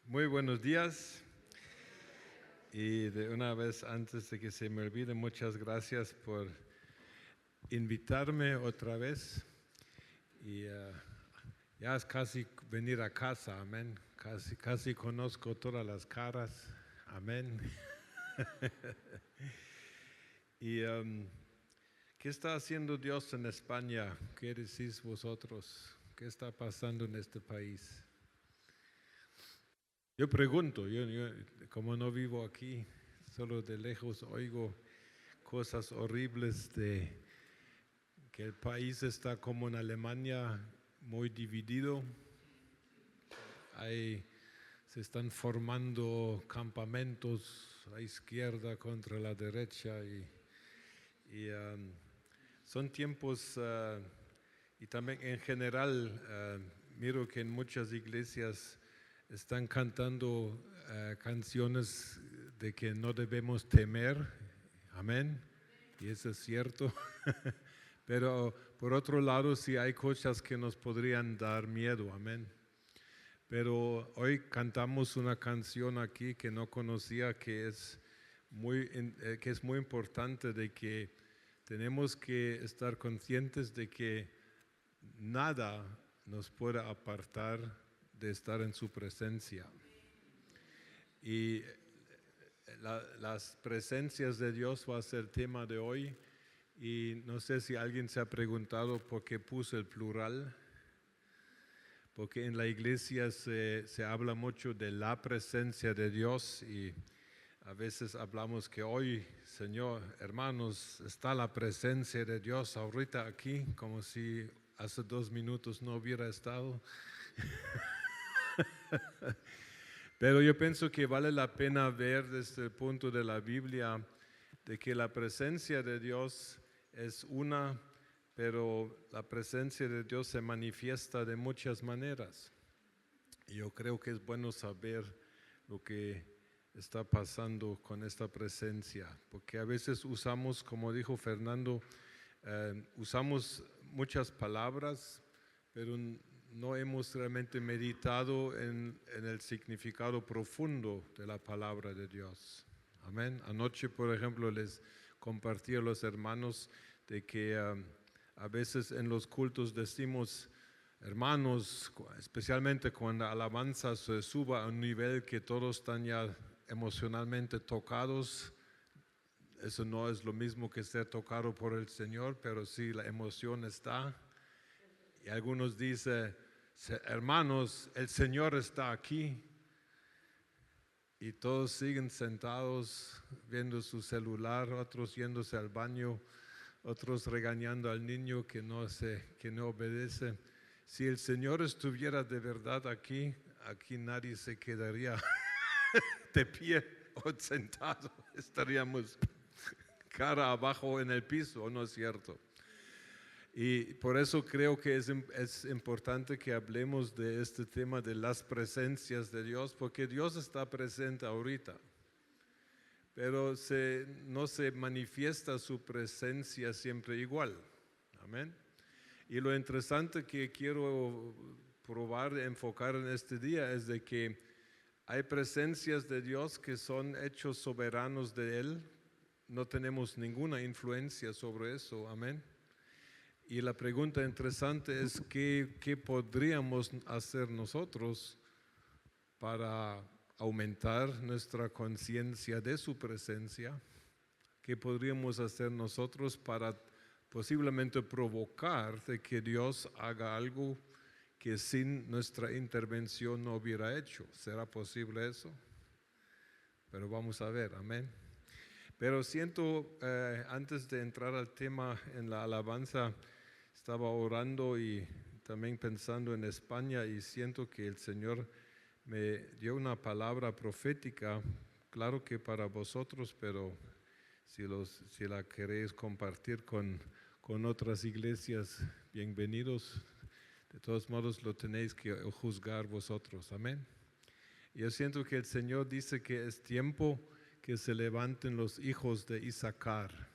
Muy buenos días y de una vez antes de que se me olvide, muchas gracias por invitarme otra vez y ya es casi venir a casa, amén. Casi conozco todas las caras, amén. Y ¿qué está haciendo Dios en España? ¿Qué decís vosotros? ¿Qué está pasando en este país? Yo pregunto, yo como no vivo aquí, solo de lejos oigo cosas horribles de que el país está como en Alemania, muy dividido. Se están formando campamentos, la izquierda contra la derecha y son tiempos y también en general miro que en muchas iglesias están cantando canciones de que no debemos temer, amén, y eso es cierto, pero por otro lado sí hay cosas que nos podrían dar miedo, amén. Pero hoy cantamos una canción aquí que no conocía, que es muy importante, de que tenemos que estar conscientes de que nada nos puede apartar de estar en su presencia. Y las presencias de Dios va a ser tema de hoy. Y no sé si alguien se ha preguntado por qué puse el plural. Porque en la iglesia se habla mucho de la presencia de Dios y a veces hablamos que hoy, Señor, hermanos, está la presencia de Dios ahorita aquí, como si hace 2 minutos no hubiera estado. Pero yo pienso que vale la pena ver desde el punto de la Biblia de que la presencia de Dios es una, pero la presencia de Dios se manifiesta de muchas maneras. Y yo creo que es bueno saber lo que está pasando con esta presencia, porque a veces usamos, como dijo Fernando, usamos muchas palabras, pero no hemos realmente meditado en el significado profundo de la palabra de Dios. Amén. Anoche, por ejemplo, les compartí a los hermanos de que a veces en los cultos decimos, hermanos, especialmente cuando la alabanza se suba a un nivel que todos están ya emocionalmente tocados. Eso no es lo mismo que ser tocado por el Señor, pero sí la emoción está. Y algunos dicen, hermanos, el Señor está aquí. Y todos siguen sentados viendo su celular, otros yéndose al baño, otros regañando al niño que no obedece. Si el Señor estuviera de verdad aquí nadie se quedaría de pie o sentado. Estaríamos cara abajo en el piso, ¿no es cierto? Y por eso creo que es importante que hablemos de este tema de las presencias de Dios, porque Dios está presente ahorita, pero no se manifiesta su presencia siempre igual. Amén. Y lo interesante que quiero probar, enfocar en este día es de que hay presencias de Dios que son hechos soberanos de Él. No tenemos ninguna influencia sobre eso, amén. Y la pregunta interesante es ¿qué podríamos hacer nosotros para aumentar nuestra conciencia de su presencia? ¿Qué podríamos hacer nosotros para posiblemente provocar de que Dios haga algo que sin nuestra intervención no hubiera hecho? ¿Será posible eso? Pero vamos a ver, amén. Pero siento, antes de entrar al tema en la alabanza, estaba orando y también pensando en España y siento que el Señor me dio una palabra profética, claro que para vosotros, pero si la queréis compartir con otras iglesias, bienvenidos. De todos modos lo tenéis que juzgar vosotros, amén. Yo siento que el Señor dice que es tiempo que se levanten los hijos de Isaacar.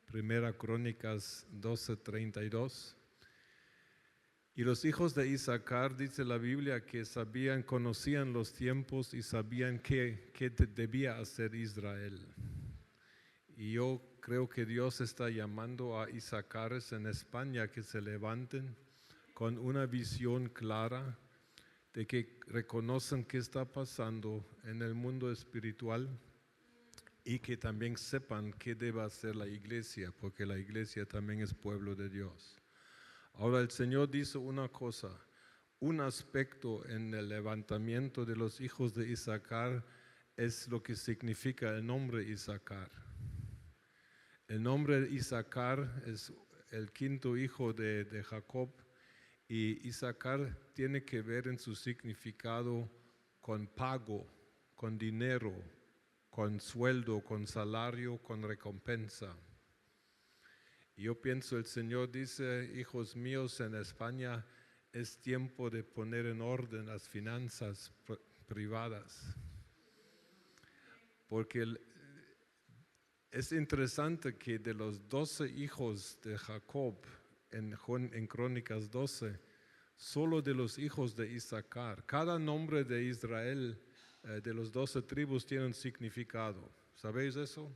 Primera Crónicas 12:32. Y los hijos de Isaacar, dice la Biblia, que sabían, conocían los tiempos y sabían qué debía hacer Israel. Y yo creo que Dios está llamando a Isacares en España que se levanten con una visión clara de que reconozcan qué está pasando en el mundo espiritual y que también sepan qué debe hacer la iglesia, porque la iglesia también es pueblo de Dios. Ahora el Señor dice una cosa, un aspecto en el levantamiento de los hijos de Isaacar es lo que significa el nombre Isaacar. El nombre Isaacar es el quinto hijo de Jacob y Isaacar tiene que ver en su significado con pago, con dinero, con sueldo, con salario, con recompensa. Yo pienso, el Señor dice, hijos míos, en España es tiempo de poner en orden las finanzas privadas. Porque es interesante que de los 12 hijos de Jacob, en Crónicas 12, solo de los hijos de Isaacar, cada nombre de Israel, de los 12 tribus, tiene un significado. ¿Sabéis eso?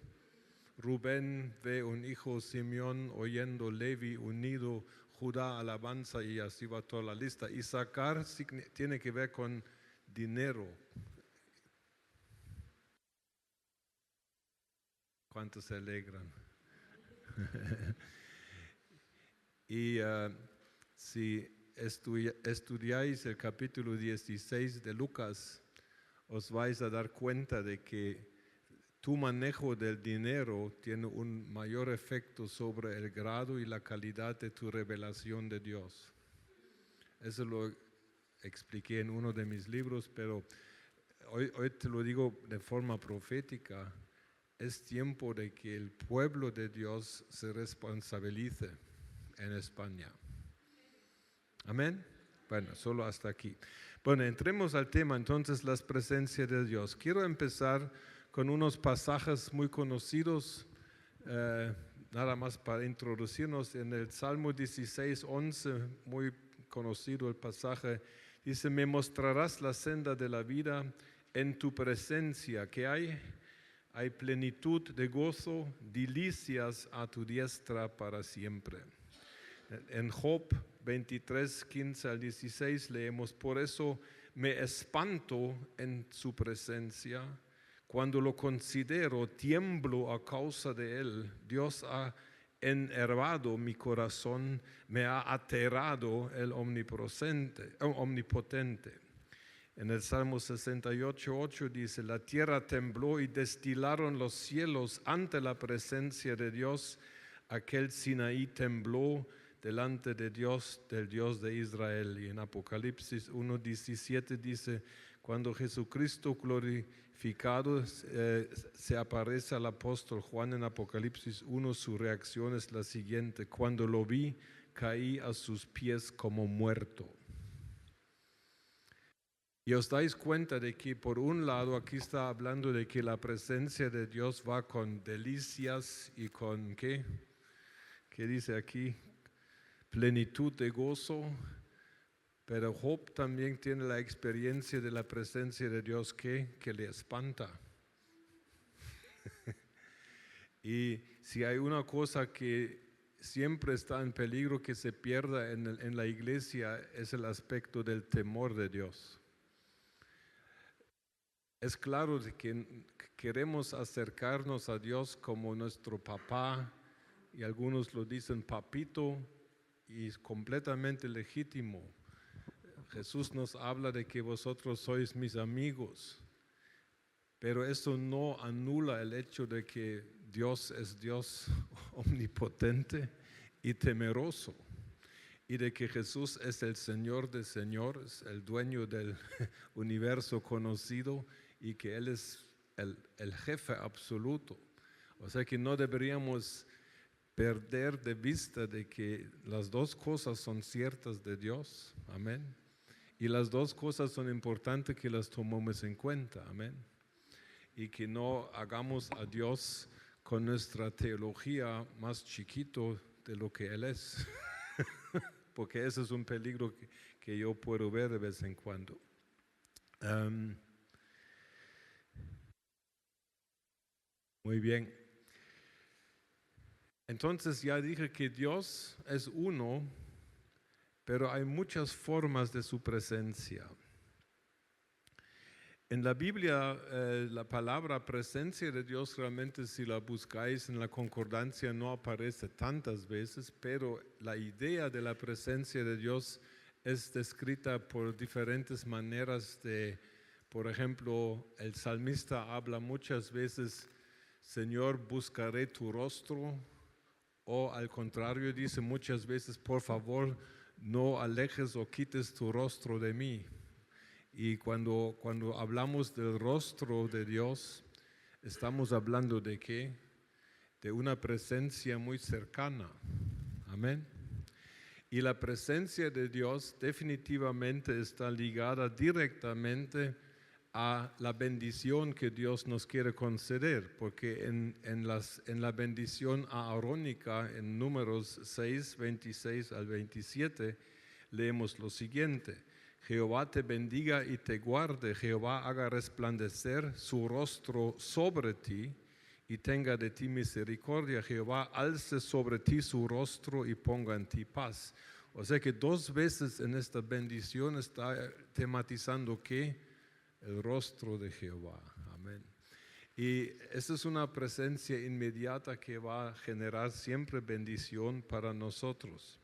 Rubén ve un hijo, Simeón oyendo, Levi unido, Judá alabanza, y así va toda la lista. Isaacar tiene que ver con dinero. ¿Cuántos se alegran? Y si estudiáis el capítulo 16 de Lucas, os vais a dar cuenta de que tu manejo del dinero tiene un mayor efecto sobre el grado y la calidad de tu revelación de Dios. Eso lo expliqué en uno de mis libros, pero hoy te lo digo de forma profética. Es tiempo de que el pueblo de Dios se responsabilice en España. Amén. Bueno, solo hasta aquí. Bueno, entremos al tema entonces, las presencias de Dios. Quiero empezar con unos pasajes muy conocidos, nada más para introducirnos. En el Salmo 16, 11, muy conocido el pasaje, dice: me mostrarás la senda de la vida, en tu presencia, ¿qué hay? Hay plenitud de gozo, delicias a tu diestra para siempre. En Job 23, 15 al 16 leemos: por eso me espanto en su presencia. Cuando lo considero, tiemblo a causa de él. Dios ha enervado mi corazón, me ha aterrado el omnipotente. En el Salmo 68, 8 dice: la tierra tembló y destilaron los cielos ante la presencia de Dios. Aquel Sinaí tembló delante de Dios, del Dios de Israel. Y en Apocalipsis 1:17 dice: cuando Jesucristo glorificado se aparece al apóstol Juan en Apocalipsis 1, su reacción es la siguiente: cuando lo vi, caí a sus pies como muerto. Y os dais cuenta de que por un lado aquí está hablando de que la presencia de Dios va con delicias y con ¿qué? ¿Qué dice aquí? Plenitud de gozo. Pero Job también tiene la experiencia de la presencia de Dios que le espanta. Y si hay una cosa que siempre está en peligro que se pierda en la iglesia, es el aspecto del temor de Dios. Es claro de que queremos acercarnos a Dios como nuestro papá, y algunos lo dicen papito, y es completamente legítimo. Jesús nos habla de que vosotros sois mis amigos, pero eso no anula el hecho de que Dios es Dios omnipotente y temeroso, y de que Jesús es el Señor de señores, el dueño del universo conocido, y que Él es el jefe absoluto. O sea que no deberíamos perder de vista de que las dos cosas son ciertas de Dios. Amén. Y las dos cosas son importantes que las tomemos en cuenta. Amén. Y que no hagamos a Dios con nuestra teología más chiquito de lo que Él es. porque ese es un peligro que yo puedo ver de vez en cuando. Muy bien. Entonces ya dije que Dios es uno, pero hay muchas formas de su presencia. En la Biblia, la palabra presencia de Dios realmente, si la buscáis en la concordancia, no aparece tantas veces, pero la idea de la presencia de Dios es descrita por diferentes maneras. Por ejemplo, el salmista habla muchas veces, Señor, buscaré tu rostro, o al contrario, dice muchas veces, por favor, no alejes o quites tu rostro de mí. Y cuando hablamos del rostro de Dios, estamos hablando de ¿qué? De una presencia muy cercana. Amén. Y la presencia de Dios definitivamente está ligada directamente a la bendición que Dios nos quiere conceder, porque en la bendición aarónica, en Números 6, 26 al 27, leemos lo siguiente: Jehová te bendiga y te guarde, Jehová haga resplandecer su rostro sobre ti y tenga de ti misericordia, Jehová alce sobre ti su rostro y ponga en ti paz. O sea que 2 veces en esta bendición está tematizando que el rostro de Jehová. Amén. Y esa es una presencia inmediata que va a generar siempre bendición para nosotros.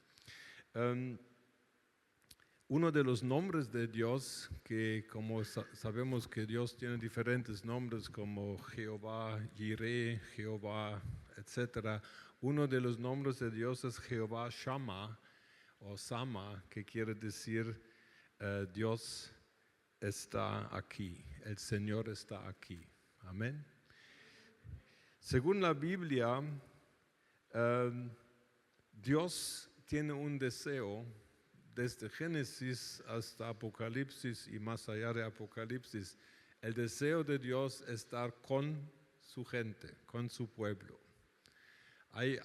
Uno de los nombres de Dios, que como sabemos que Dios tiene diferentes nombres como Jehová, Jireh, Jehová, etc. Uno de los nombres de Dios es Jehová Shammah o Sama, que quiere decir Dios está aquí, el Señor está aquí. Amén. Según la Biblia, Dios tiene un deseo desde Génesis hasta Apocalipsis y más allá de Apocalipsis. El deseo de Dios es estar con su gente, con su pueblo. Hay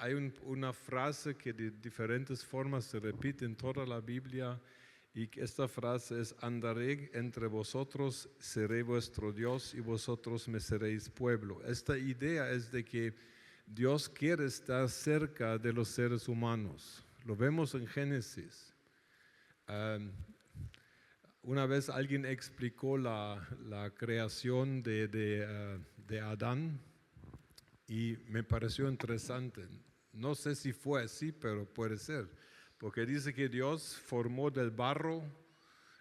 una frase que de diferentes formas se repite en toda la Biblia, y esta frase es: andaré entre vosotros, seré vuestro Dios y vosotros me seréis pueblo. Esta idea es de que Dios quiere estar cerca de los seres humanos. Lo vemos en Génesis. Una vez alguien explicó la creación de Adán y me pareció interesante. No sé si fue así, pero puede ser. Porque dice que Dios formó del barro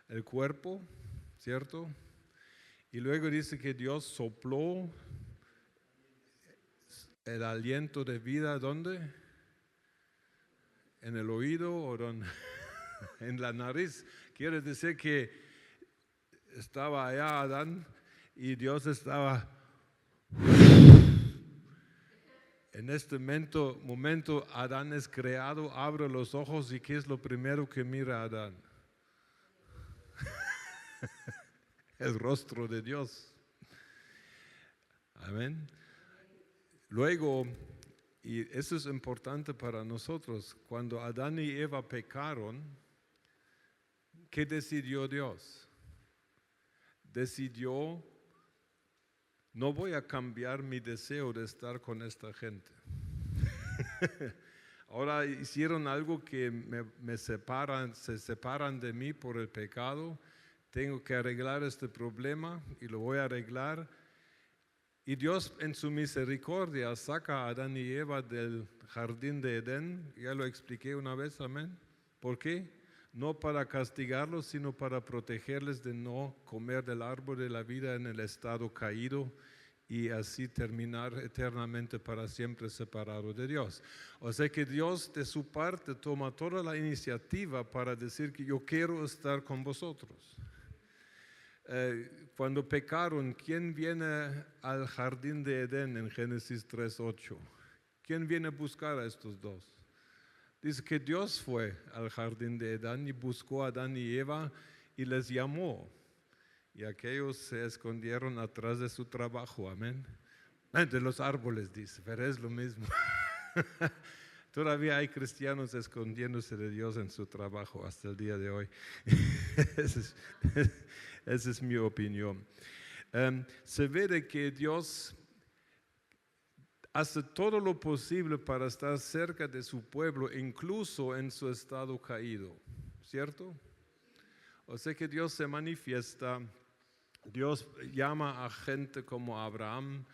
el cuerpo, ¿cierto? Y luego dice que Dios sopló el aliento de vida, ¿dónde? ¿En el oído o dónde? En la nariz. Quiere decir que estaba allá Adán y Dios estaba... En este momento Adán es creado, abre los ojos y ¿qué es lo primero que mira Adán? El rostro de Dios. Amén. Luego, y eso es importante para nosotros, cuando Adán y Eva pecaron, ¿qué decidió Dios? Decidió: no voy a cambiar mi deseo de estar con esta gente. Ahora hicieron algo que se separan de mí por el pecado. Tengo que arreglar este problema y lo voy a arreglar. Y Dios en su misericordia saca a Adán y Eva del jardín de Edén. Ya lo expliqué una vez, amén. ¿Por qué? No para castigarlos, sino para protegerles de no comer del árbol de la vida en el estado caído y así terminar eternamente para siempre separado de Dios. O sea que Dios de su parte toma toda la iniciativa para decir que yo quiero estar con vosotros. Cuando pecaron, ¿quién viene al jardín de Edén en Génesis 3:8? ¿Quién viene a buscar a estos dos? Dice que Dios fue al jardín de Edén y buscó a Adán y Eva y les llamó. Y aquellos se escondieron atrás de su trabajo, amén. De los árboles, dice, pero es lo mismo. Todavía hay cristianos escondiéndose de Dios en su trabajo hasta el día de hoy. Esa es mi opinión. Se ve de que Dios hace todo lo posible para estar cerca de su pueblo, incluso en su estado caído, ¿cierto? O sea que Dios se manifiesta, Dios llama a gente como Abraham,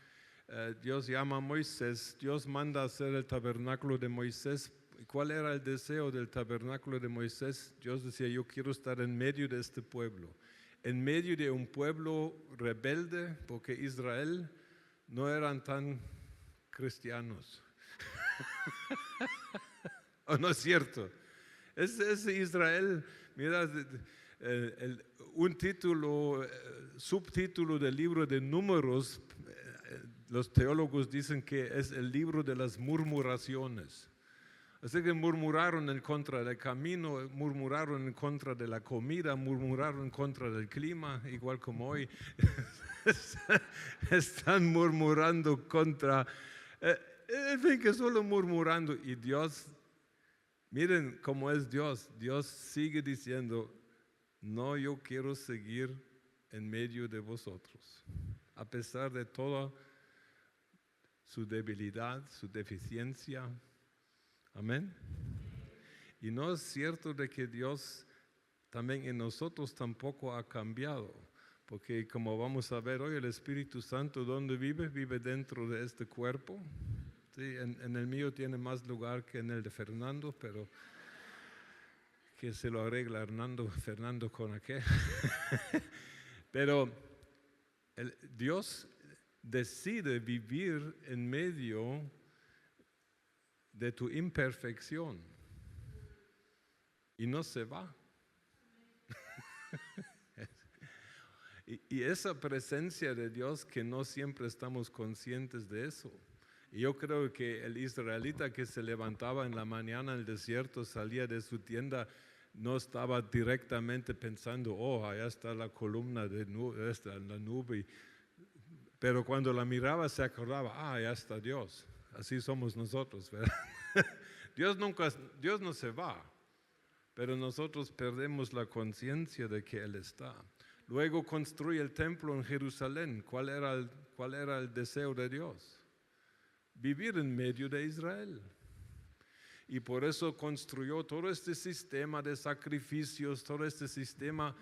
Dios llama a Moisés, Dios manda a hacer el tabernáculo de Moisés. ¿Cuál era el deseo del tabernáculo de Moisés? Dios decía, yo quiero estar en medio de este pueblo, en medio de un pueblo rebelde, porque Israel no eran tan cristianos. ¿O no es cierto? Ese Israel, mira, un título, subtítulo del libro de Números, los teólogos dicen que es el libro de las murmuraciones. Así que murmuraron en contra del camino, murmuraron en contra de la comida, murmuraron en contra del clima, igual como hoy. Están murmurando contra, en fin, que solo murmurando. Y Dios, miren cómo es Dios. Dios sigue diciendo, no, yo quiero seguir en medio de vosotros, a pesar de toda su debilidad, su deficiencia. Amén. Y no es cierto de que Dios también en nosotros tampoco ha cambiado, porque como vamos a ver hoy, el Espíritu Santo, ¿dónde vive? Vive dentro de este cuerpo. Sí, en el mío tiene más lugar que en el de Fernando, pero que se lo arregla Fernando con aquel. Pero Dios decide vivir en medio de tu imperfección y no se va. Y esa presencia de Dios que no siempre estamos conscientes de eso. Y yo creo que el israelita que se levantaba en la mañana en el desierto, salía de su tienda, no estaba directamente pensando, oh, allá está la columna de nube, está en la nube. Pero cuando la miraba se acordaba, ah, allá está Dios. Así somos nosotros, ¿verdad? Dios no se va, pero nosotros perdemos la conciencia de que Él está. Luego construye el templo en Jerusalén. ¿Cuál era el deseo de Dios? Vivir en medio de Israel. Y por eso construyó todo este sistema de sacrificios, todo este sistema.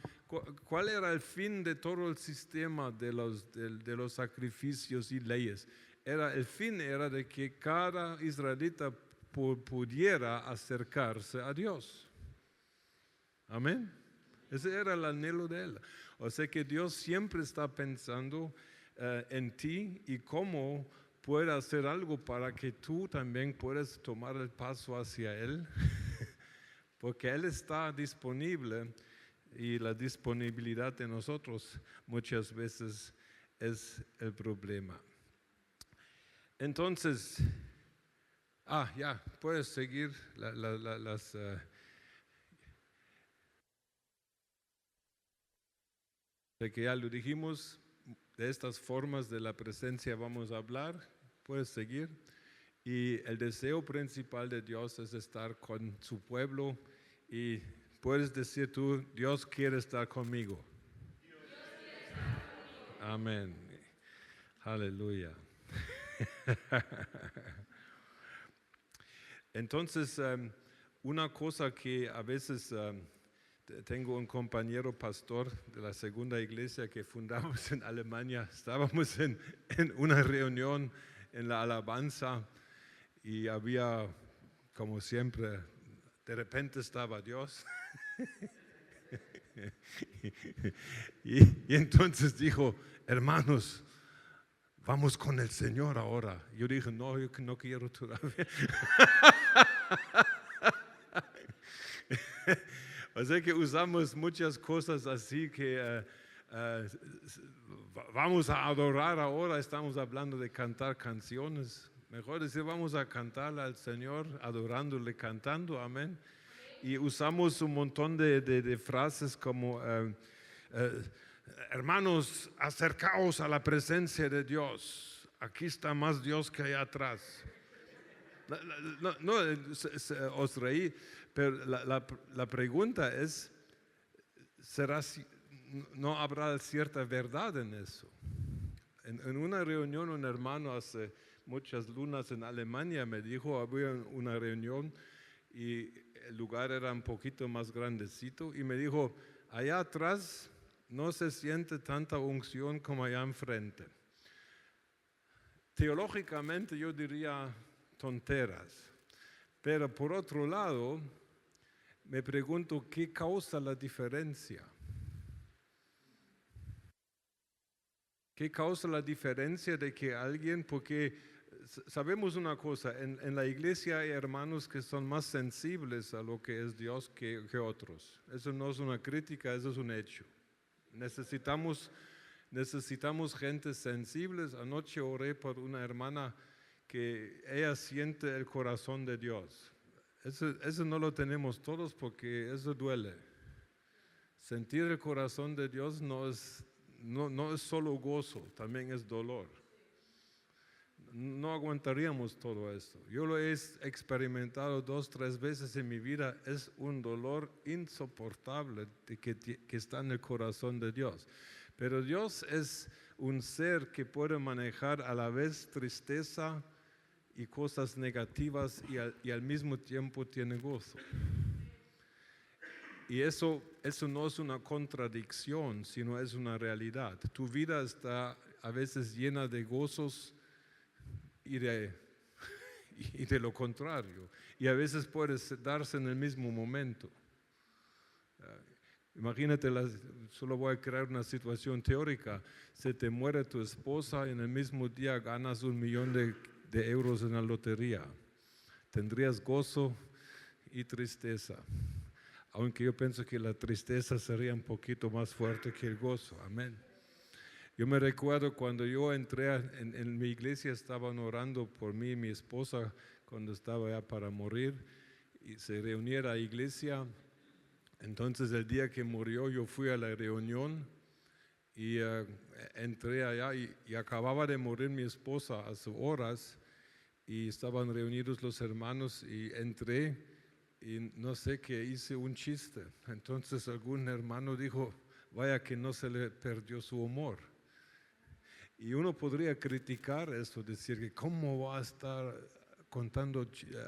¿Cuál era el fin de todo el sistema de los sacrificios y leyes? El fin era de que cada israelita pudiera acercarse a Dios. Amén. Ese era el anhelo de Él. O sea que Dios siempre está pensando en ti y cómo puede hacer algo para que tú también puedas tomar el paso hacia Él, porque Él está disponible y la disponibilidad de nosotros muchas veces es el problema. Entonces, ya, puedes seguir las... de que ya lo dijimos, de estas formas de la presencia vamos a hablar, puedes seguir. Y el deseo principal de Dios es estar con su pueblo y puedes decir tú, Dios quiere estar conmigo. Dios quiere estar conmigo. Amén. Aleluya. Entonces, una cosa que a veces... tengo un compañero pastor de la segunda iglesia que fundamos en Alemania. Estábamos en una reunión en la alabanza y había, como siempre, de repente estaba Dios. y entonces dijo, hermanos, vamos con el Señor ahora. Yo dije, no, yo no quiero todavía. O sea que usamos muchas cosas así que vamos a adorar ahora, estamos hablando de cantar canciones. Mejor decir, vamos a cantarle al Señor, adorándole, cantando, amén. Y usamos un montón de frases como, hermanos, acercaos a la presencia de Dios. Aquí está más Dios que allá atrás. Os reí, pero la pregunta es, ¿no habrá cierta verdad en eso? En una reunión, un hermano hace muchas lunas en Alemania me dijo, había una reunión y el lugar era un poquito más grandecito y me dijo, allá atrás no se siente tanta unción como allá enfrente. Teológicamente yo diría tonteras, pero por otro lado me pregunto qué causa la diferencia. ¿Qué causa la diferencia de que alguien, porque sabemos una cosa, en la iglesia hay hermanos que son más sensibles a lo que es Dios que otros. Eso no es una crítica, eso es un hecho. Necesitamos gente sensibles. Anoche oré por una hermana que ella siente el corazón de Dios. Eso no lo tenemos todos porque eso duele. Sentir el corazón de Dios no es solo gozo, también es dolor. No aguantaríamos todo esto. Yo lo he experimentado 2, 3 veces en mi vida. Es un dolor insoportable que está en el corazón de Dios. Pero Dios es un ser que puede manejar a la vez tristeza y cosas negativas y al mismo tiempo tiene gozo. Y eso no es una contradicción, sino es una realidad. Tu vida está a veces llena de gozos y de lo contrario. Y a veces puede darse en el mismo momento. Imagínate, solo voy a crear una situación teórica. Se te muere tu esposa y en el mismo día ganas 1 millón de euros en la lotería. Tendrías gozo y tristeza. Aunque yo pienso que la tristeza sería un poquito más fuerte que el gozo. Amén. Yo me recuerdo cuando yo entré en mi iglesia, estaban orando por mí y mi esposa cuando estaba ya para morir y se reunía la iglesia. Entonces el día que murió yo fui a la reunión y entré allá y acababa de morir mi esposa hace horas y estaban reunidos los hermanos y entré y no sé qué, hice un chiste. Entonces algún hermano dijo, vaya que no se le perdió su humor. Y uno podría criticar eso, decir que cómo va a estar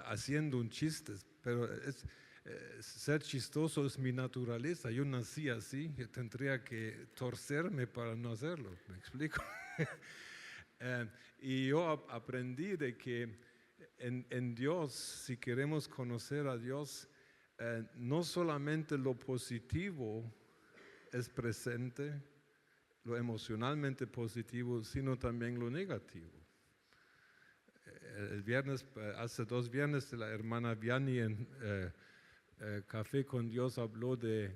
haciendo un chiste, pero ser chistoso es mi naturaleza. Yo nací así, yo tendría que torcerme para no hacerlo, ¿me explico? Y yo aprendí de que en Dios, si queremos conocer a Dios, no solamente lo positivo es presente, lo emocionalmente positivo, sino también lo negativo. El viernes, hace 2 viernes, la hermana Vianney en Café con Dios habló de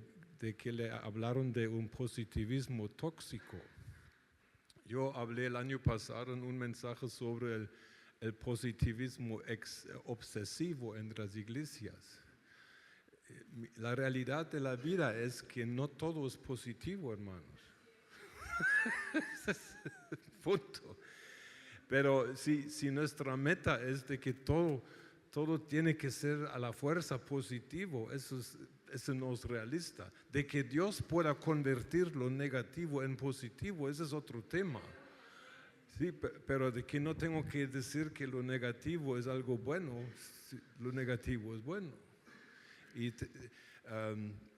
que le hablaron de un positivismo tóxico. Yo hablé el año pasado en un mensaje sobre el positivismo obsesivo en las iglesias. La realidad de la vida es que no todo es positivo, hermanos. Punto. Pero si nuestra meta es de que todo tiene que ser a la fuerza positivo, eso no es realista. De que Dios pueda convertir lo negativo en positivo, ese es otro tema. Sí, pero de que no tengo que decir que lo negativo es algo bueno, lo negativo es bueno. Y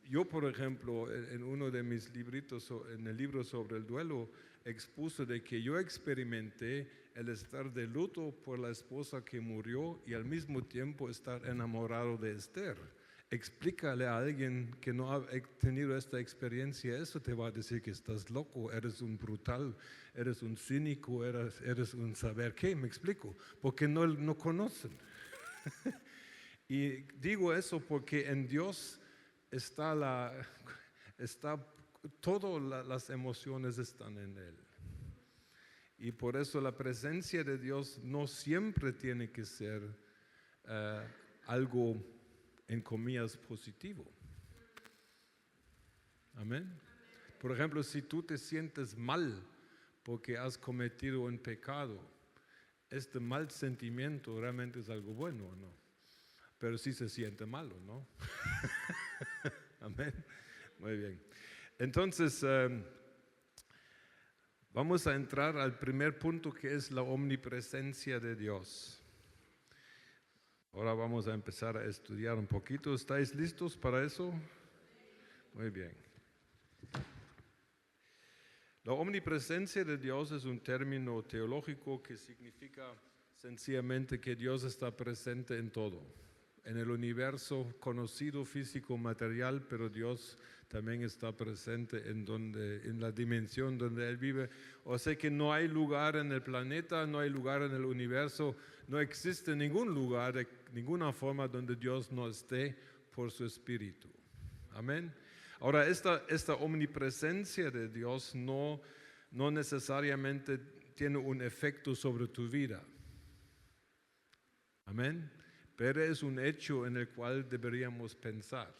yo, por ejemplo, en uno de mis libritos, en el libro sobre el duelo, expuso de que yo experimenté el estar de luto por la esposa que murió y al mismo tiempo estar enamorado de Esther. Explícale a alguien que no ha tenido esta experiencia, eso te va a decir que estás loco, eres un brutal, eres un cínico, eres un saber qué, me explico, porque no conocen. Y digo eso porque en Dios todas las emociones están en Él. Y por eso la presencia de Dios no siempre tiene que ser algo, en comillas, positivo. Amén. Por ejemplo, si tú te sientes mal porque has cometido un pecado, este mal sentimiento realmente es algo bueno o no. Pero sí se siente malo, ¿no? Amén. Muy bien. Entonces, vamos a entrar al primer punto, que es la omnipresencia de Dios. Ahora vamos a empezar a estudiar un poquito. ¿Estáis listos para eso? Muy bien. La omnipresencia de Dios es un término teológico que significa sencillamente que Dios está presente en todo, en el universo conocido, físico, material, pero Dios también está presente en la dimensión donde Él vive. O sea que no hay lugar en el planeta, no hay lugar en el universo, no existe ningún lugar, de ninguna forma donde Dios no esté por su Espíritu. Amén. Ahora, esta omnipresencia de Dios no necesariamente tiene un efecto sobre tu vida. Amén. Pero es un hecho en el cual deberíamos pensar.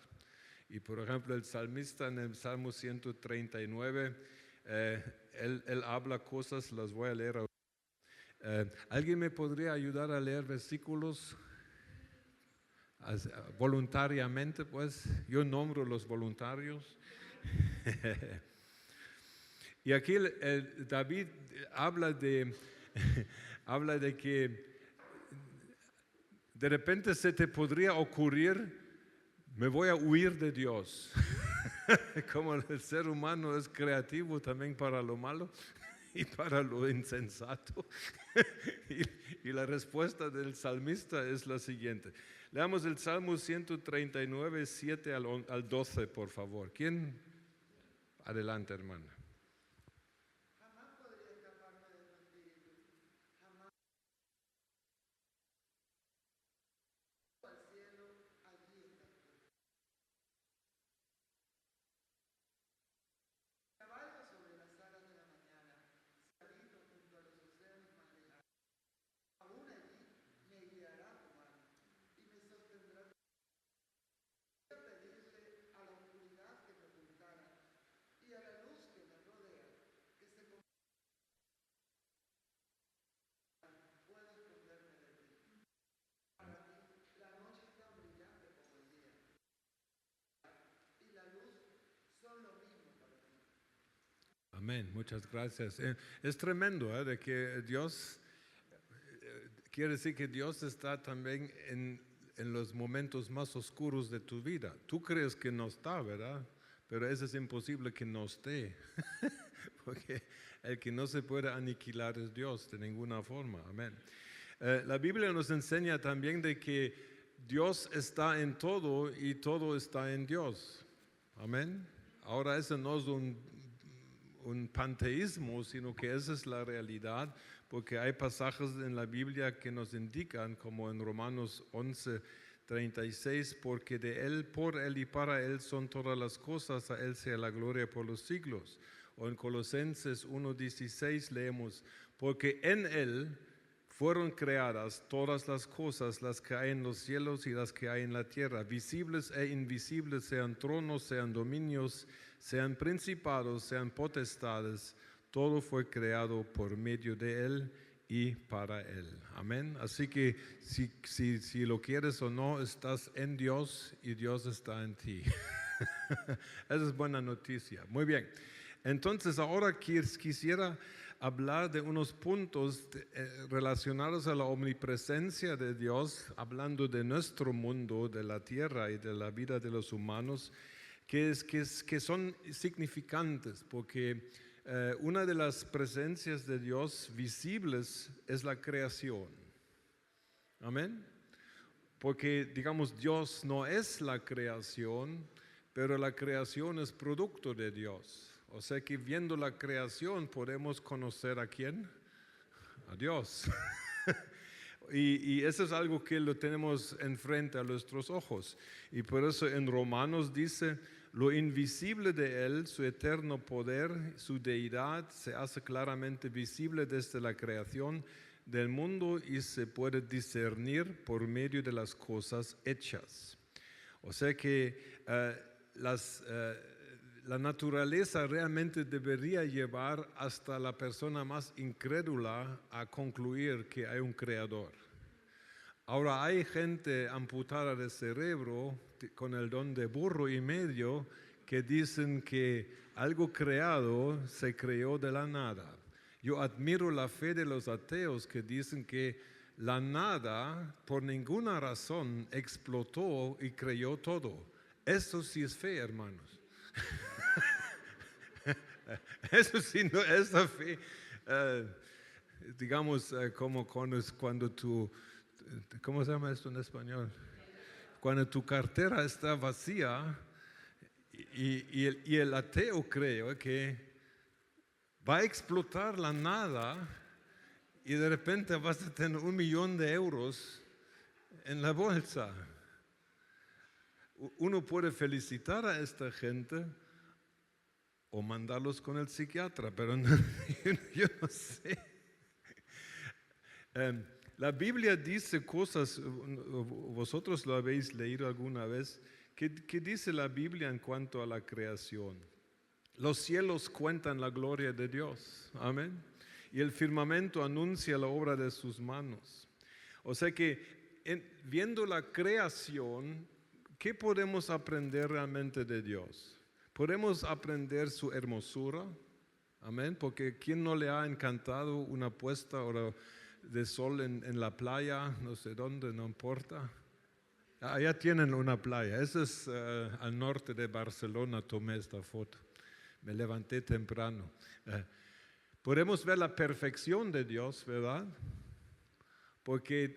Y por ejemplo, el salmista en el Salmo 139, él habla cosas, las voy a leer. ¿Alguien me podría ayudar a leer versículos? Voluntariamente, pues, yo nombro los voluntarios. Y aquí David habla de que de repente se te podría ocurrir, me voy a huir de Dios. Como el ser humano es creativo también para lo malo y para lo insensato. Y la respuesta del salmista es la siguiente. Leamos el Salmo 139, 7 al 12, por favor. ¿Quién? Adelante, hermana. Amén, muchas gracias. Es tremendo, de que Dios, quiere decir que Dios está también en los momentos más oscuros de tu vida. Tú crees que no está, ¿verdad? Pero eso es imposible que no esté. Porque el que no se puede aniquilar es Dios de ninguna forma. Amén. La Biblia nos enseña también de que Dios está en todo y todo está en Dios. Amén. Ahora eso no es un panteísmo, sino que esa es la realidad, porque hay pasajes en la Biblia que nos indican, como en Romanos 11:36, porque de Él, por Él y para Él son todas las cosas, a Él sea la gloria por los siglos. O en Colosenses 1:16 leemos, porque en Él fueron creadas todas las cosas, las que hay en los cielos y las que hay en la tierra, visibles e invisibles, sean tronos, sean dominios, sean principados, sean potestades, todo fue creado por medio de Él y para Él. Amén. Así que si lo quieres o no, estás en Dios y Dios está en ti. Esa es buena noticia. Muy bien. Entonces ahora quisiera hablar de unos puntos relacionados a la omnipresencia de Dios, hablando de nuestro mundo, de la tierra y de la vida de los humanos, que son significantes, porque una de las presencias de Dios visibles es la creación. Amén. Porque, digamos, Dios no es la creación, pero la creación es producto de Dios. O sea que viendo la creación podemos conocer ¿a quién? A Dios. Y eso es algo que lo tenemos enfrente a nuestros ojos. Y por eso en Romanos dice, lo invisible de Él, su eterno poder, su deidad, se hace claramente visible desde la creación del mundo y se puede discernir por medio de las cosas hechas. O sea que la naturaleza realmente debería llevar hasta la persona más incrédula a concluir que hay un creador. Ahora hay gente amputada de cerebro con el don de burro y medio que dicen que algo creado se creó de la nada. Yo admiro la fe de los ateos que dicen que la nada por ninguna razón explotó y creó todo. Eso sí es fe, hermanos. Eso sí, no, esa fe, digamos, como cuando tú, ¿cómo se llama esto en español? Cuando tu cartera está vacía y el ateo cree que va a explotar la nada y de repente vas a tener 1 millón de euros en la bolsa. Uno puede felicitar a esta gente o mandarlos con el psiquiatra, pero no, yo no sé. La Biblia dice cosas, vosotros lo habéis leído alguna vez, ¿qué dice la Biblia en cuanto a la creación? Los cielos cuentan la gloria de Dios, amén. Y el firmamento anuncia la obra de sus manos. O sea que viendo la creación, ¿qué podemos aprender realmente de Dios? Podemos aprender su hermosura, amén, porque ¿quién no le ha encantado una puesta de sol en la playa, no sé dónde, no importa? Allá tienen una playa, esa es al norte de Barcelona, tomé esta foto, me levanté temprano. Podemos ver la perfección de Dios, ¿verdad? Porque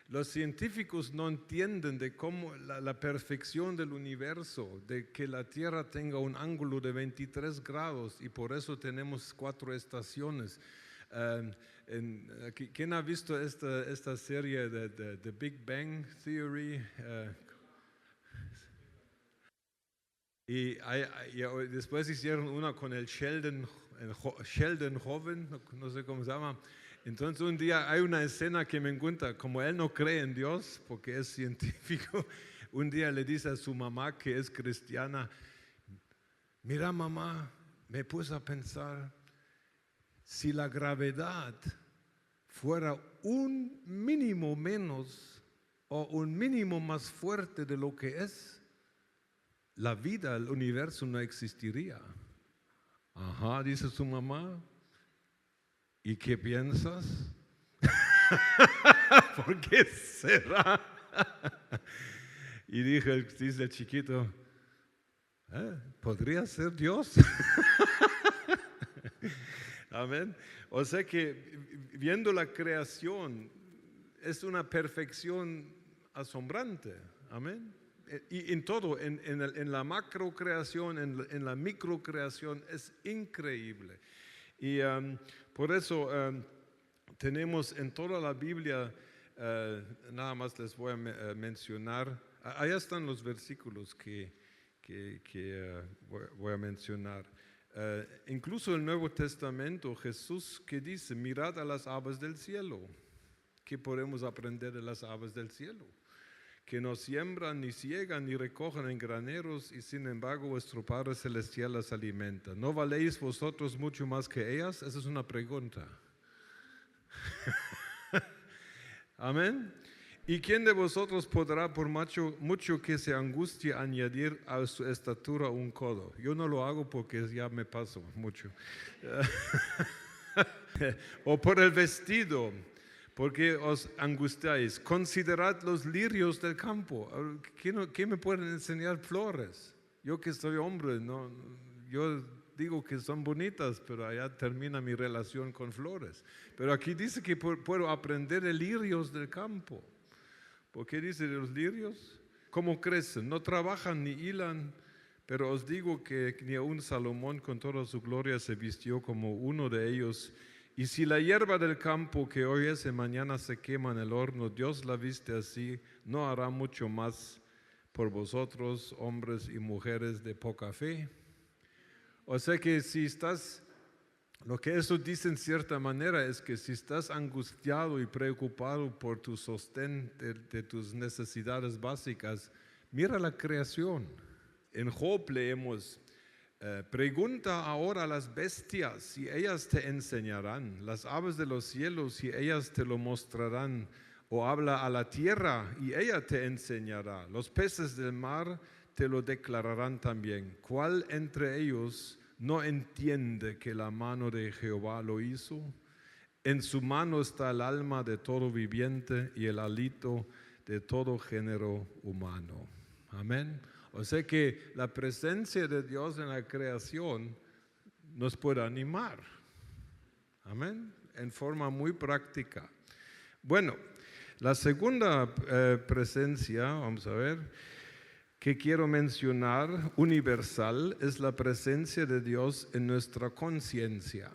los científicos no entienden de cómo la perfección del universo, de que la Tierra tenga un ángulo de 23 grados y por eso tenemos 4 estaciones. ¿Quién ha visto esta serie de Big Bang Theory? Y después hicieron una con el Sheldon joven, no sé cómo se llama. Entonces un día hay una escena que me encanta, como él no cree en Dios porque es científico, un día le dice a su mamá que es cristiana, mira mamá, me puse a pensar, si la gravedad fuera un mínimo menos o un mínimo más fuerte de lo que es, la vida, el universo no existiría. Ajá, dice su mamá. ¿Y qué piensas? ¿Por qué será? Y dice el chiquito, ¿podría ser Dios? Amén. O sea que viendo la creación es una perfección asombrante. Amén. Y en todo, en la macro creación, en la micro creación, es increíble. Y por eso tenemos en toda la Biblia, nada más les voy a mencionar, allá están los versículos que voy a mencionar. Incluso el Nuevo Testamento, Jesús que dice, mirad a las aves del cielo. ¿Qué podemos aprender de las aves del cielo? Que no siembran, ni ciegan, ni recogen en graneros, y sin embargo vuestro Padre Celestial las alimenta. ¿No valéis vosotros mucho más que ellas? Esa es una pregunta. Amén. ¿Y quién de vosotros podrá, por mucho que se angustie, añadir a su estatura un codo? Yo no lo hago porque ya me paso mucho. O por el vestido. Porque os angustiáis. Considerad los lirios del campo. ¿Quién me puede enseñar flores? Yo que soy hombre, no, yo digo que son bonitas, pero allá termina mi relación con flores. Pero aquí dice que puedo aprender de lirios del campo. ¿Por qué dice de los lirios? ¿Cómo crecen? No trabajan ni hilan, pero os digo que ni aun Salomón con toda su gloria se vistió como uno de ellos. Y si la hierba del campo que hoy es y mañana se quema en el horno, Dios la viste así, ¿no hará mucho más por vosotros, hombres y mujeres de poca fe? O sea que si estás, lo que eso dice en cierta manera es que si estás angustiado y preocupado por tu sostén de tus necesidades básicas, mira la creación. En Job leemos, pregunta ahora a las bestias y ellas te enseñarán, las aves de los cielos y ellas te lo mostrarán, o habla a la tierra y ella te enseñará, los peces del mar te lo declararán también. ¿Cuál entre ellos no entiende que la mano de Jehová lo hizo? En su mano está el alma de todo viviente y el hálito de todo género humano. Amén. O sea que la presencia de Dios en la creación nos puede animar. Amén. En forma muy práctica. Bueno, la segunda presencia, vamos a ver, que quiero mencionar, universal, es la presencia de Dios en nuestra conciencia.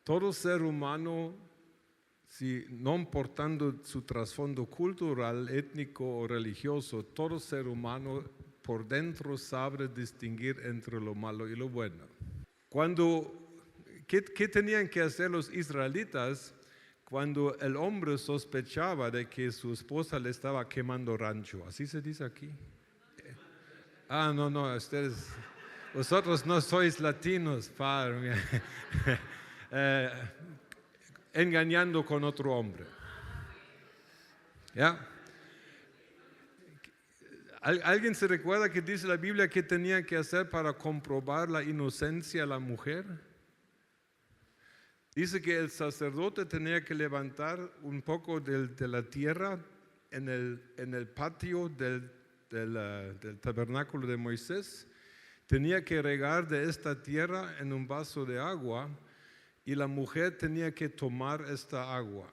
Todo ser humano, no importando su trasfondo cultural, étnico o religioso, todo ser humano por dentro sabe distinguir entre lo malo y lo bueno. ¿Qué tenían que hacer los israelitas cuando el hombre sospechaba de que su esposa le estaba quemando rancho? ¿Así se dice aquí? No, vosotros no sois latinos, padre. Engañando con otro hombre. ¿Ya? ¿Alguien se recuerda que dice la Biblia que tenía que hacer para comprobar la inocencia de la mujer? Dice que el sacerdote tenía que levantar un poco de la tierra en el patio del tabernáculo de Moisés. Tenía que regar de esta tierra en un vaso de agua y la mujer tenía que tomar esta agua.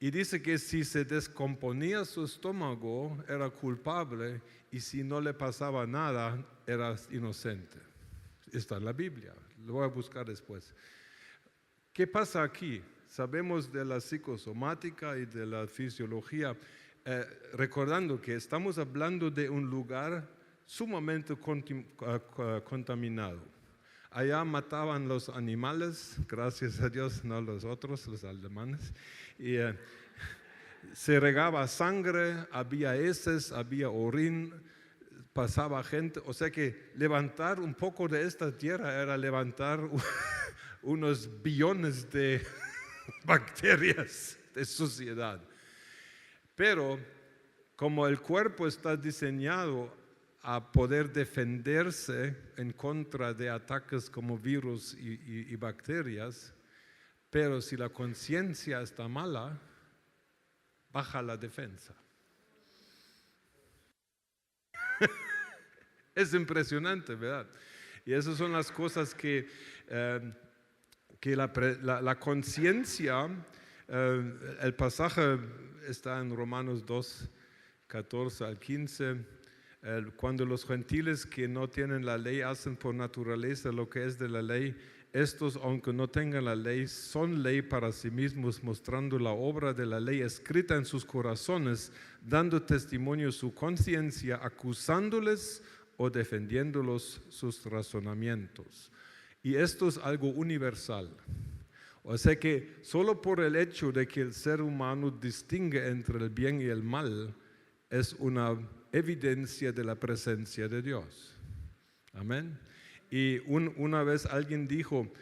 Y dice que si se descomponía su estómago era culpable y si no le pasaba nada era inocente. Está en la Biblia, lo voy a buscar después. ¿Qué pasa aquí? Sabemos de la psicosomática y de la fisiología, recordando que estamos hablando de un lugar sumamente contaminado. Allá mataban los animales, gracias a Dios, no los otros, los alemanes. Y se regaba sangre, había heces, había orín, pasaba gente. O sea que levantar un poco de esta tierra era levantar unos billones de bacterias, de suciedad. Pero como el cuerpo está diseñado a poder defenderse en contra de ataques como virus y bacterias, pero si la conciencia está mala, baja la defensa. Es impresionante, ¿verdad? Y esas son las cosas que la conciencia, el pasaje está en Romanos 2, 14 al 15, cuando los gentiles que no tienen la ley hacen por naturaleza lo que es de la ley, estos, aunque no tengan la ley, son ley para sí mismos, mostrando la obra de la ley escrita en sus corazones, dando testimonio su conciencia, acusándoles o defendiéndolos sus razonamientos. Y esto es algo universal. O sea que solo por el hecho de que el ser humano distingue entre el bien y el mal, es una evidencia de la presencia de Dios. Amén. Y una vez alguien dijo,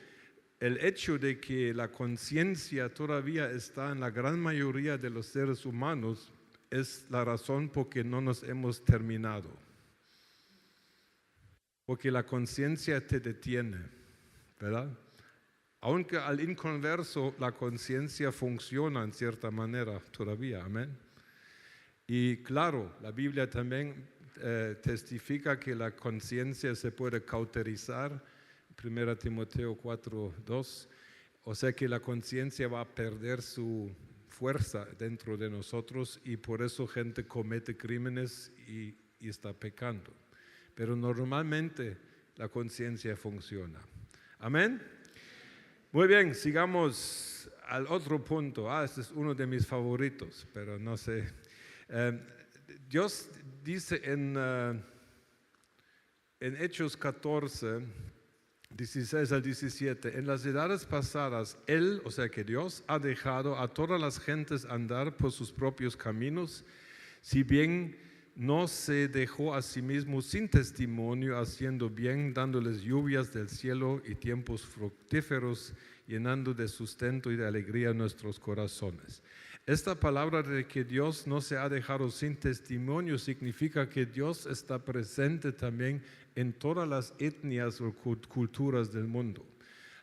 el hecho de que la conciencia todavía está en la gran mayoría de los seres humanos es la razón por que no nos hemos terminado. Porque la conciencia te detiene, ¿verdad? Aunque al inconverso la conciencia funciona en cierta manera todavía, amén. Y claro, la Biblia también testifica que la conciencia se puede cauterizar, 1 Timoteo 4:2, o sea que la conciencia va a perder su fuerza dentro de nosotros y por eso gente comete crímenes y está pecando. Pero normalmente la conciencia funciona. Amén. Muy bien, sigamos al otro punto. Este es uno de mis favoritos, pero no sé. Dios dice en Hechos 14, 16 al 17, en las edades pasadas, Él, o sea que Dios, ha dejado a todas las gentes andar por sus propios caminos, si bien no se dejó a sí mismo sin testimonio, haciendo bien, dándoles lluvias del cielo y tiempos fructíferos, llenando de sustento y de alegría nuestros corazones. Esta palabra de que Dios no se ha dejado sin testimonio significa que Dios está presente también en todas las etnias o culturas del mundo.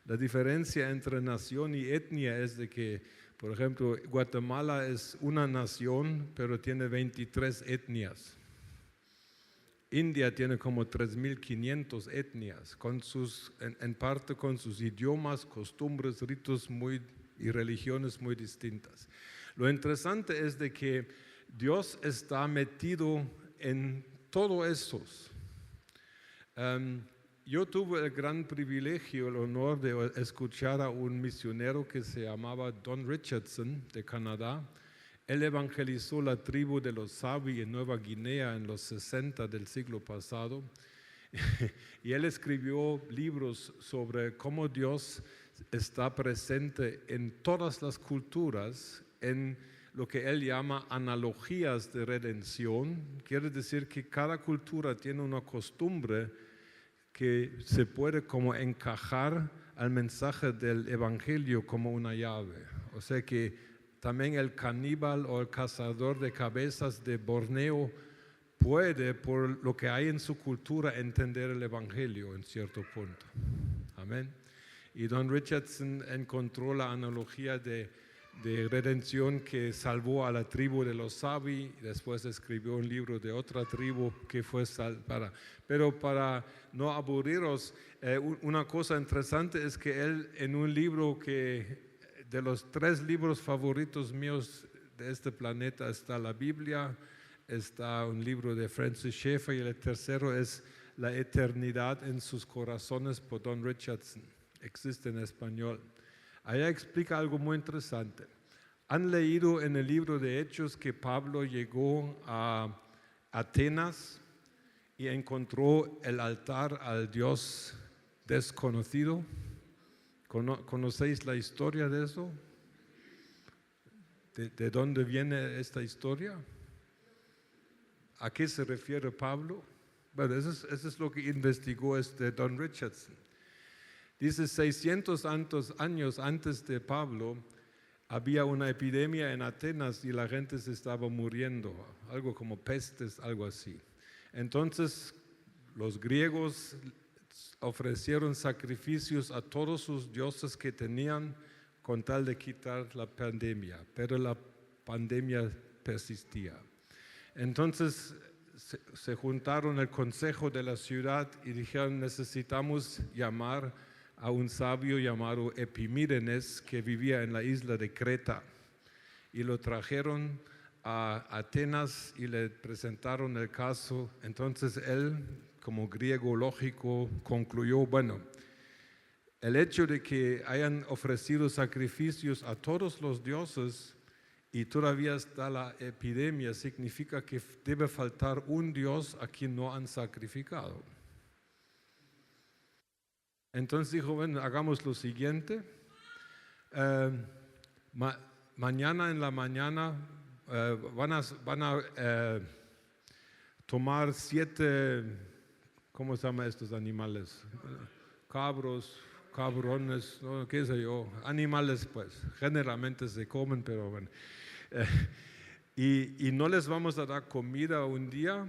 La diferencia entre nación y etnia es de que, por ejemplo, Guatemala es una nación, pero tiene 23 etnias. India tiene como 3.500 etnias, en parte con sus idiomas, costumbres, ritos y religiones muy distintas. Lo interesante es de que Dios está metido en todos esos. Yo tuve el gran privilegio, el honor de escuchar a un misionero que se llamaba Don Richardson de Canadá. Él evangelizó la tribu de los Sabi en Nueva Guinea en los 60 del siglo pasado. Y él escribió libros sobre cómo Dios está presente en todas las culturas, en lo que él llama analogías de redención. Quiere decir que cada cultura tiene una costumbre que se puede como encajar al mensaje del evangelio como una llave. O sea que también el caníbal o el cazador de cabezas de Borneo puede, por lo que hay en su cultura, entender el evangelio en cierto punto. Amén. Y Don Richardson encontró la analogía de redención que salvó a la tribu de los Sabi, y después escribió un libro de otra tribu que fue salvada. Pero para no aburriros, una cosa interesante es que él en un libro que de los 3 libros favoritos míos de este planeta está la Biblia, está un libro de Francis Schaeffer y el tercero es La eternidad en sus corazones por Don Richardson. Existe en español. Allá explica algo muy interesante. ¿Han leído en el libro de Hechos que Pablo llegó a Atenas y encontró el altar al Dios desconocido? ¿Conocéis la historia de eso? ¿De dónde viene esta historia? ¿A qué se refiere Pablo? Bueno, eso es lo que investigó Don Richardson. Dice, 600 años antes de Pablo, había una epidemia en Atenas y la gente se estaba muriendo, algo como pestes, algo así. Entonces, los griegos ofrecieron sacrificios a todos sus dioses que tenían con tal de quitar la pandemia, pero la pandemia persistía. Entonces, se juntaron el consejo de la ciudad y dijeron, necesitamos llamar a un sabio llamado Epimídenes que vivía en la isla de Creta, y lo trajeron a Atenas y le presentaron el caso. Entonces él, como griego lógico, concluyó, bueno, el hecho de que hayan ofrecido sacrificios a todos los dioses y todavía está la epidemia significa que debe faltar un dios a quien no han sacrificado. Entonces dijo, bueno, hagamos lo siguiente. Mañana en la mañana van a tomar 7, ¿cómo se llaman estos animales? Cabros, cabrones, no, qué sé yo, animales pues, generalmente se comen, pero bueno. Y no les vamos a dar comida un día,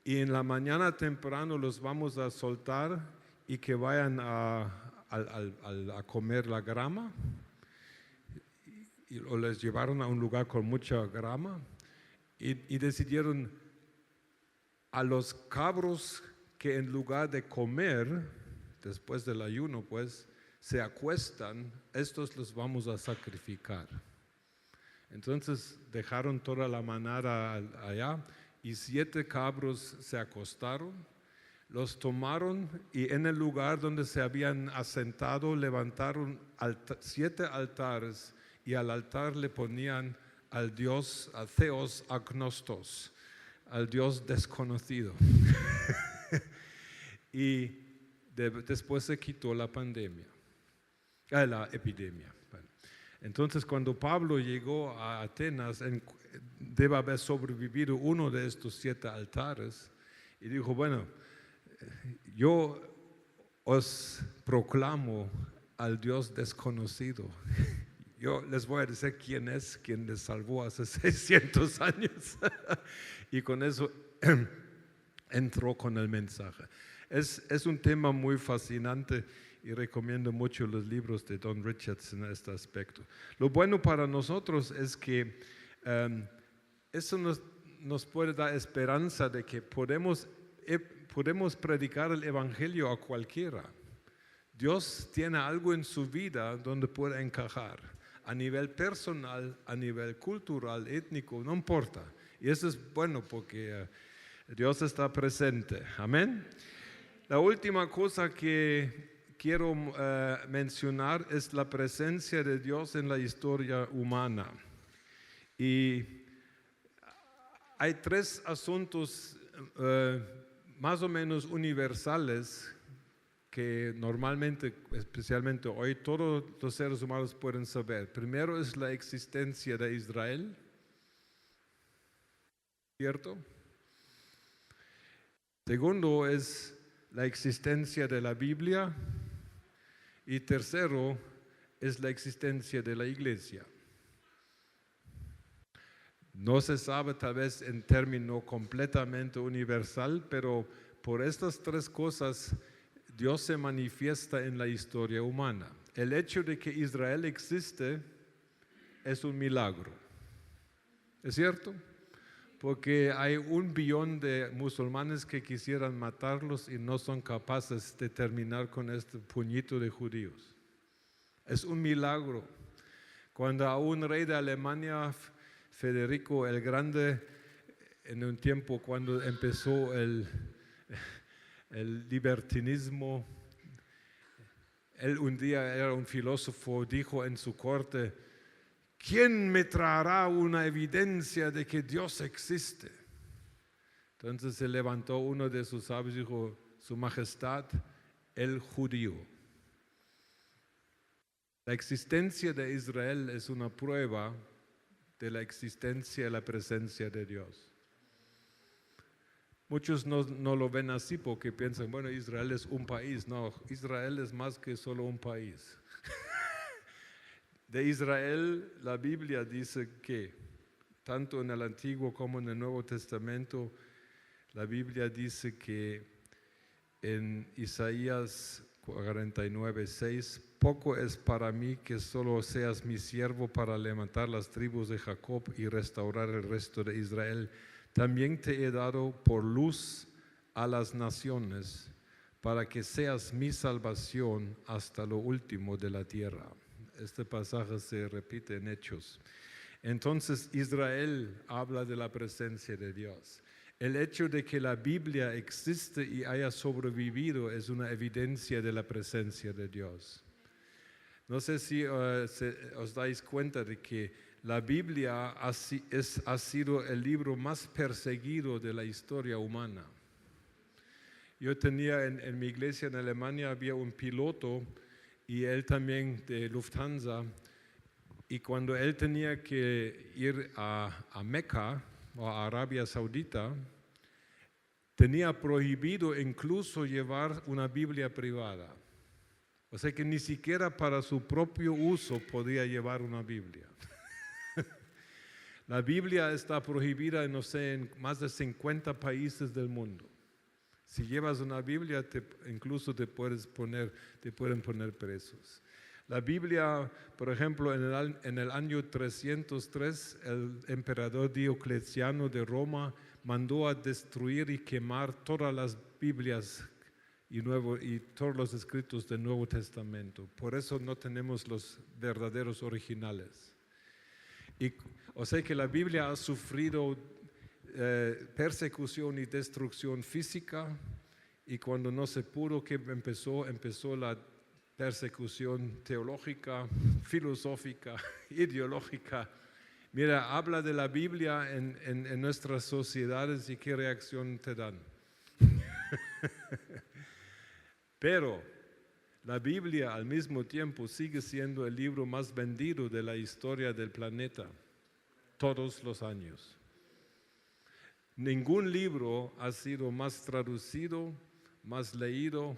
y en la mañana temprano los vamos a soltar y que vayan a comer la grama, o les llevaron a un lugar con mucha grama, y decidieron a los cabros que en lugar de comer, después del ayuno, pues, se acuestan, estos los vamos a sacrificar. Entonces dejaron toda la manada allá, y 7 cabros se acostaron. Los tomaron y en el lugar donde se habían asentado levantaron 7 altares, y al altar le ponían al Dios, a Theos Agnostos, al Dios desconocido. Y después se quitó la pandemia, la epidemia. Bueno, Entonces, cuando Pablo llegó a Atenas, debe haber sobrevivido uno de estos 7 altares y dijo, bueno, yo os proclamo al Dios desconocido. Yo les voy a decir quién es, quien les salvó hace 600 años. Y con eso entró con el mensaje. Es un tema muy fascinante y recomiendo mucho los libros de Don Richards en este aspecto. Lo bueno para nosotros es que eso nos puede dar esperanza de que podemos predicar el evangelio a cualquiera. Dios tiene algo en su vida donde puede encajar, a nivel personal, a nivel cultural, étnico, no importa. Y eso es bueno porque Dios está presente. Amén. La última cosa que quiero mencionar es la presencia de Dios en la historia humana. Y hay 3 asuntos más o menos universales que normalmente, especialmente hoy, todos los seres humanos pueden saber. Primero es la existencia de Israel, ¿cierto? Segundo es la existencia de la Biblia. Y tercero es la existencia de la iglesia. No se sabe tal vez en término completamente universal, pero por estas 3 cosas Dios se manifiesta en la historia humana. El hecho de que Israel existe es un milagro. ¿Es cierto? Porque hay 1 billón de musulmanes que quisieran matarlos y no son capaces de terminar con este puñito de judíos. Es un milagro. Cuando a un rey de Alemania, Federico el Grande, en un tiempo cuando empezó el libertinismo, él un día era un filósofo, dijo en su corte, ¿quién me traerá una evidencia de que Dios existe? Entonces se levantó uno de sus sabios y dijo, Su Majestad, el judío. La existencia de Israel es una prueba de la existencia y la presencia de Dios. Muchos no lo ven así porque piensan, bueno, Israel es un país. No, Israel es más que solo un país. De Israel, la Biblia dice que, tanto en el Antiguo como en el Nuevo Testamento, la Biblia dice que en Isaías 49:6, poco es para mí que solo seas mi siervo para levantar las tribus de Jacob y restaurar el resto de Israel. También te he dado por luz a las naciones, para que seas mi salvación hasta lo último de la tierra. Este pasaje se repite en Hechos. Entonces Israel habla de la presencia de Dios. El hecho de que la Biblia existe y haya sobrevivido es una evidencia de la presencia de Dios. No sé si os dais cuenta de que la Biblia ha sido el libro más perseguido de la historia humana. Yo tenía en mi iglesia en Alemania, había un piloto y él también de Lufthansa, y cuando él tenía que ir a Meca o a Arabia Saudita, tenía prohibido incluso llevar una Biblia privada. O sea que ni siquiera para su propio uso podía llevar una Biblia. La Biblia está prohibida, no sé, en más de 50 países del mundo. Si llevas una Biblia, incluso te pueden poner presos. La Biblia, por ejemplo, en el año 303, el emperador Diocleciano de Roma mandó a destruir y quemar todas las Biblias y todos los escritos del Nuevo Testamento. Por eso no tenemos los verdaderos originales. O sea que la Biblia ha sufrido persecución y destrucción física, y cuando no se pudo, que empezó la persecución teológica, filosófica, ideológica. Mira, habla de la Biblia en nuestras sociedades y qué reacción te dan. Pero La Biblia al mismo tiempo sigue siendo el libro más vendido de la historia del planeta, todos los años. Ningún libro ha sido más traducido, más leído.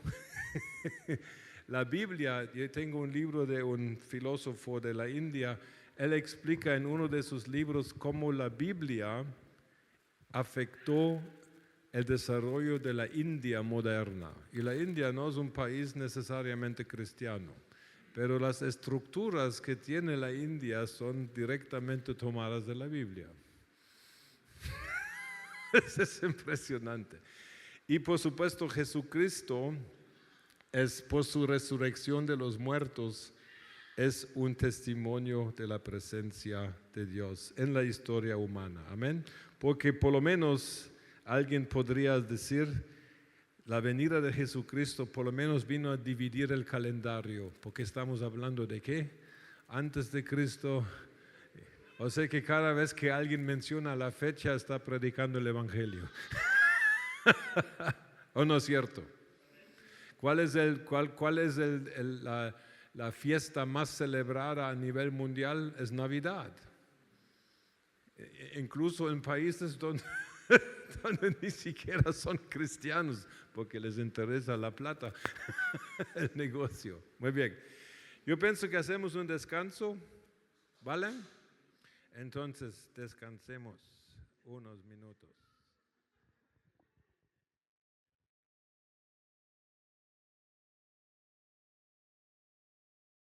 La Biblia, yo tengo un libro de un filósofo de la India, él explica en uno de sus libros cómo la Biblia afectó el desarrollo de la India moderna. Y la India no es un país necesariamente cristiano, pero las estructuras que tiene la India son directamente tomadas de la Biblia. Eso es impresionante. Y por supuesto Jesucristo, por su resurrección de los muertos, es un testimonio de la presencia de Dios en la historia humana. Amén. Porque por lo menos alguien podría decir, la venida de Jesucristo por lo menos vino a dividir el calendario, porque estamos hablando de ¿qué? Antes de Cristo. O sea que cada vez que alguien menciona la fecha está predicando el Evangelio. ¿O no es cierto? ¿Cuál es la fiesta más celebrada a nivel mundial? Es Navidad. Incluso en países donde ni siquiera son cristianos, porque les interesa la plata, el negocio. Muy bien. Yo pienso que hacemos un descanso, ¿vale? Entonces descansemos unos minutos.